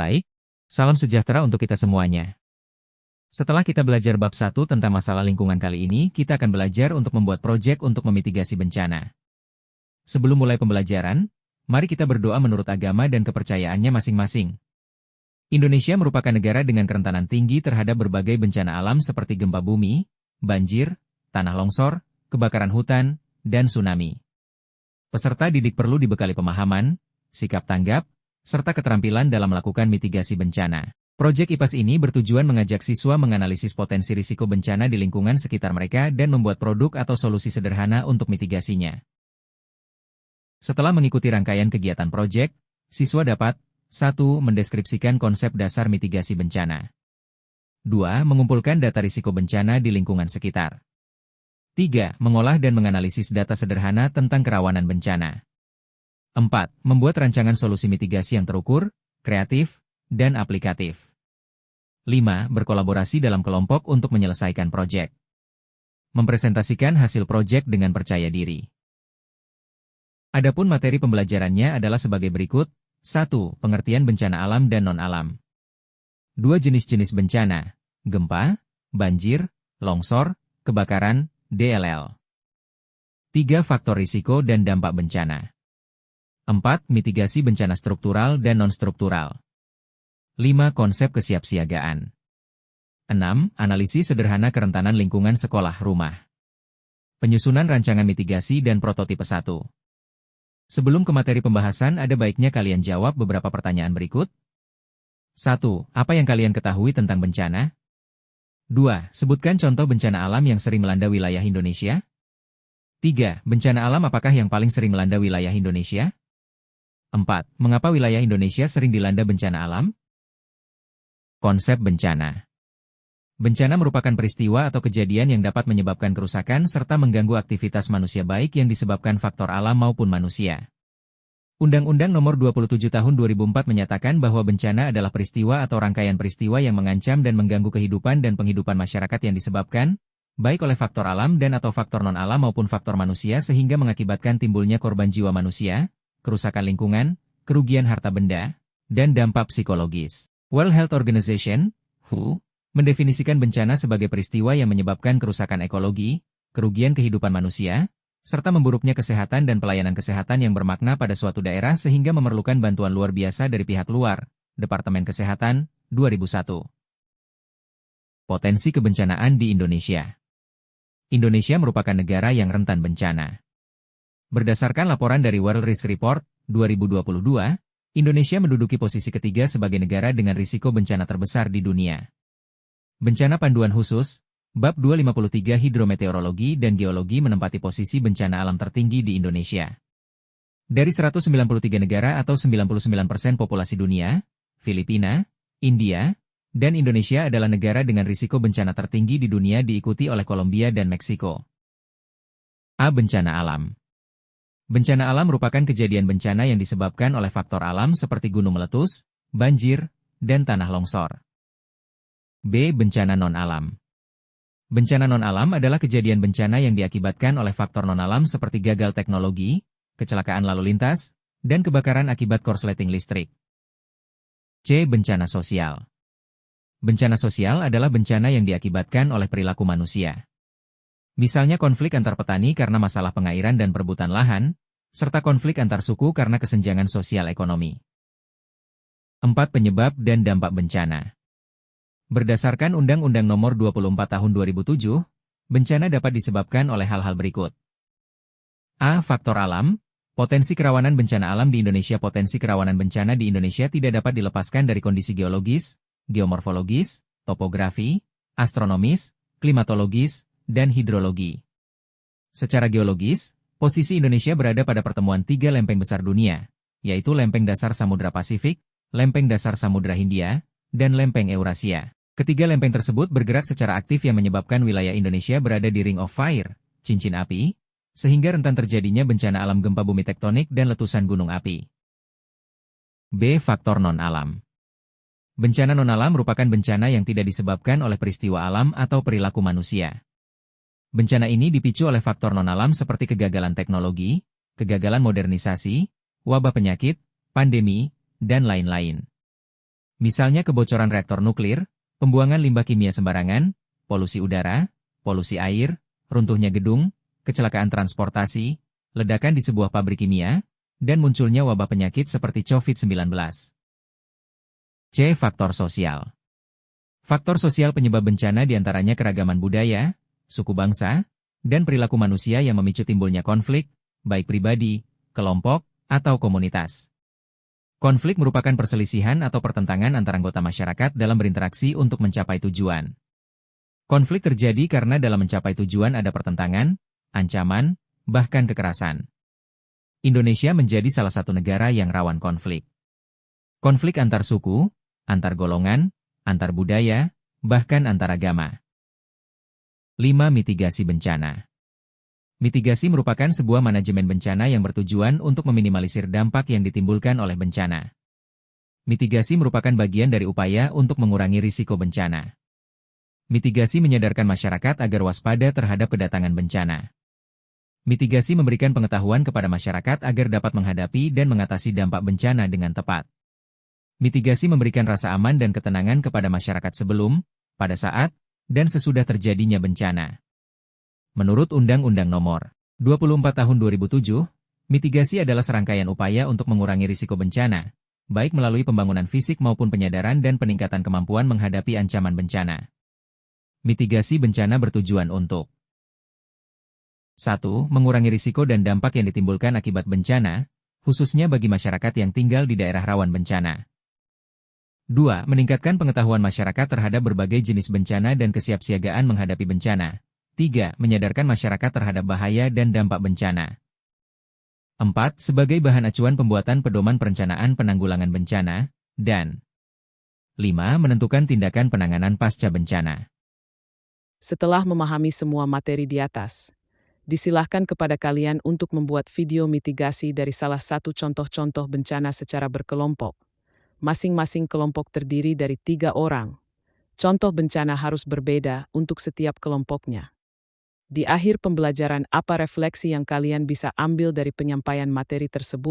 Baik, salam sejahtera untuk kita semuanya. Setelah kita belajar bab 1 tentang masalah lingkungan kali ini, kita akan belajar untuk membuat proyek untuk memitigasi bencana. Sebelum mulai pembelajaran, mari kita berdoa menurut agama dan kepercayaannya masing-masing. Indonesia merupakan negara dengan kerentanan tinggi terhadap berbagai bencana alam seperti gempa bumi, banjir, tanah longsor, kebakaran hutan, dan tsunami. Peserta didik perlu dibekali pemahaman, sikap tanggap, serta keterampilan dalam melakukan mitigasi bencana. Proyek IPAS ini bertujuan mengajak siswa menganalisis potensi risiko bencana di lingkungan sekitar mereka dan membuat produk atau solusi sederhana untuk mitigasinya. Setelah mengikuti rangkaian kegiatan proyek, siswa dapat 1. Mendeskripsikan konsep dasar mitigasi bencana. 2. Mengumpulkan data risiko bencana di lingkungan sekitar. 3. Mengolah dan menganalisis data sederhana tentang kerawanan bencana. 4. Membuat rancangan solusi mitigasi yang terukur, kreatif, dan aplikatif. 5. Berkolaborasi dalam kelompok untuk menyelesaikan proyek. Mempresentasikan hasil proyek dengan percaya diri. Adapun materi pembelajarannya adalah sebagai berikut. 1. Pengertian bencana alam dan non-alam. 2. Jenis-jenis bencana, gempa, banjir, longsor, kebakaran, DLL. 3. Faktor risiko dan dampak bencana. 4. Mitigasi bencana struktural dan non-struktural. 5. Konsep kesiapsiagaan. 6. Analisis sederhana kerentanan lingkungan sekolah rumah. Penyusunan rancangan mitigasi dan prototipe 1. Sebelum ke materi pembahasan, ada baiknya kalian jawab beberapa pertanyaan berikut. 1. Apa yang kalian ketahui tentang bencana? 2. Sebutkan contoh bencana alam yang sering melanda wilayah Indonesia. 3. Bencana alam apakah yang paling sering melanda wilayah Indonesia? 4. Mengapa wilayah Indonesia sering dilanda bencana alam? Konsep bencana. Bencana merupakan peristiwa atau kejadian yang dapat menyebabkan kerusakan serta mengganggu aktivitas manusia baik yang disebabkan faktor alam maupun manusia. Undang-Undang Nomor 27 Tahun 2004 menyatakan bahwa bencana adalah peristiwa atau rangkaian peristiwa yang mengancam dan mengganggu kehidupan dan penghidupan masyarakat yang disebabkan, baik oleh faktor alam dan atau faktor non-alam maupun faktor manusia sehingga mengakibatkan timbulnya korban jiwa manusia, kerusakan lingkungan, kerugian harta benda, dan dampak psikologis. World Health Organization, WHO, mendefinisikan bencana sebagai peristiwa yang menyebabkan kerusakan ekologi, kerugian kehidupan manusia, serta memburuknya kesehatan dan pelayanan kesehatan yang bermakna pada suatu daerah sehingga memerlukan bantuan luar biasa dari pihak luar. Departemen Kesehatan, 2001. Potensi kebencanaan di Indonesia. Indonesia merupakan negara yang rentan bencana. Berdasarkan laporan dari World Risk Report, 2022, Indonesia menduduki posisi ketiga sebagai negara dengan risiko bencana terbesar di dunia. Bencana panduan khusus, Bab 253 Hidrometeorologi dan Geologi menempati posisi bencana alam tertinggi di Indonesia. Dari 193 negara atau 99% populasi dunia, Filipina, India, dan Indonesia adalah negara dengan risiko bencana tertinggi di dunia diikuti oleh Kolombia dan Meksiko. A. Bencana alam. Bencana alam merupakan kejadian bencana yang disebabkan oleh faktor alam seperti gunung meletus, banjir, dan tanah longsor. B. Bencana non-alam. Bencana non-alam adalah kejadian bencana yang diakibatkan oleh faktor non-alam seperti gagal teknologi, kecelakaan lalu lintas, dan kebakaran akibat korsleting listrik. C. Bencana sosial. Bencana sosial adalah bencana yang diakibatkan oleh perilaku manusia. Misalnya konflik antar petani karena masalah pengairan dan perebutan lahan, serta konflik antar suku karena kesenjangan sosial ekonomi. 4. Penyebab dan dampak bencana. Berdasarkan Undang-Undang Nomor 24 Tahun 2007, bencana dapat disebabkan oleh hal-hal berikut. A. Faktor alam. Potensi kerawanan bencana alam di Indonesia. Potensi kerawanan bencana di Indonesia tidak dapat dilepaskan dari kondisi geologis, geomorfologis, topografi, astronomis, klimatologis, dan hidrologi. Secara geologis, posisi Indonesia berada pada pertemuan tiga lempeng besar dunia, yaitu lempeng dasar Samudra Pasifik, lempeng dasar Samudra Hindia, dan lempeng Eurasia. Ketiga lempeng tersebut bergerak secara aktif yang menyebabkan wilayah Indonesia berada di Ring of Fire, cincin api, sehingga rentan terjadinya bencana alam gempa bumi tektonik dan letusan gunung api. B. Faktor non-alam. Bencana non-alam merupakan bencana yang tidak disebabkan oleh peristiwa alam atau perilaku manusia. Bencana ini dipicu oleh faktor non-alam seperti kegagalan teknologi, kegagalan modernisasi, wabah penyakit, pandemi, dan lain-lain. Misalnya kebocoran reaktor nuklir, pembuangan limbah kimia sembarangan, polusi udara, polusi air, runtuhnya gedung, kecelakaan transportasi, ledakan di sebuah pabrik kimia, dan munculnya wabah penyakit seperti COVID-19. C. Faktor sosial. Faktor sosial penyebab bencana diantaranya keragaman budaya, suku bangsa, dan perilaku manusia yang memicu timbulnya konflik, baik pribadi, kelompok, atau komunitas. Konflik merupakan perselisihan atau pertentangan antara anggota masyarakat dalam berinteraksi untuk mencapai tujuan. Konflik terjadi karena dalam mencapai tujuan ada pertentangan, ancaman, bahkan kekerasan. Indonesia menjadi salah satu negara yang rawan konflik. Konflik antar suku, antar golongan, antar budaya, bahkan antar agama. 5. Mitigasi bencana. Mitigasi merupakan sebuah manajemen bencana yang bertujuan untuk meminimalisir dampak yang ditimbulkan oleh bencana. Mitigasi merupakan bagian dari upaya untuk mengurangi risiko bencana. Mitigasi menyadarkan masyarakat agar waspada terhadap kedatangan bencana. Mitigasi memberikan pengetahuan kepada masyarakat agar dapat menghadapi dan mengatasi dampak bencana dengan tepat. Mitigasi memberikan rasa aman dan ketenangan kepada masyarakat sebelum, pada saat, dan sesudah terjadinya bencana. Menurut Undang-Undang Nomor 24 Tahun 2007, mitigasi adalah serangkaian upaya untuk mengurangi risiko bencana, baik melalui pembangunan fisik maupun penyadaran dan peningkatan kemampuan menghadapi ancaman bencana. Mitigasi bencana bertujuan untuk 1. Mengurangi risiko dan dampak yang ditimbulkan akibat bencana, khususnya bagi masyarakat yang tinggal di daerah rawan bencana. 2. Meningkatkan pengetahuan masyarakat terhadap berbagai jenis bencana dan kesiapsiagaan menghadapi bencana. 3. Menyadarkan masyarakat terhadap bahaya dan dampak bencana. 4. Sebagai bahan acuan pembuatan pedoman perencanaan penanggulangan bencana. Dan 5. Menentukan tindakan penanganan pasca bencana. Setelah memahami semua materi di atas, disilahkan kepada kalian untuk membuat video mitigasi dari salah satu contoh-contoh bencana secara berkelompok. Masing-masing kelompok terdiri dari 3 orang. Contoh bencana harus berbeda untuk setiap kelompoknya. Di akhir pembelajaran, apa refleksi yang kalian bisa ambil dari penyampaian materi tersebut?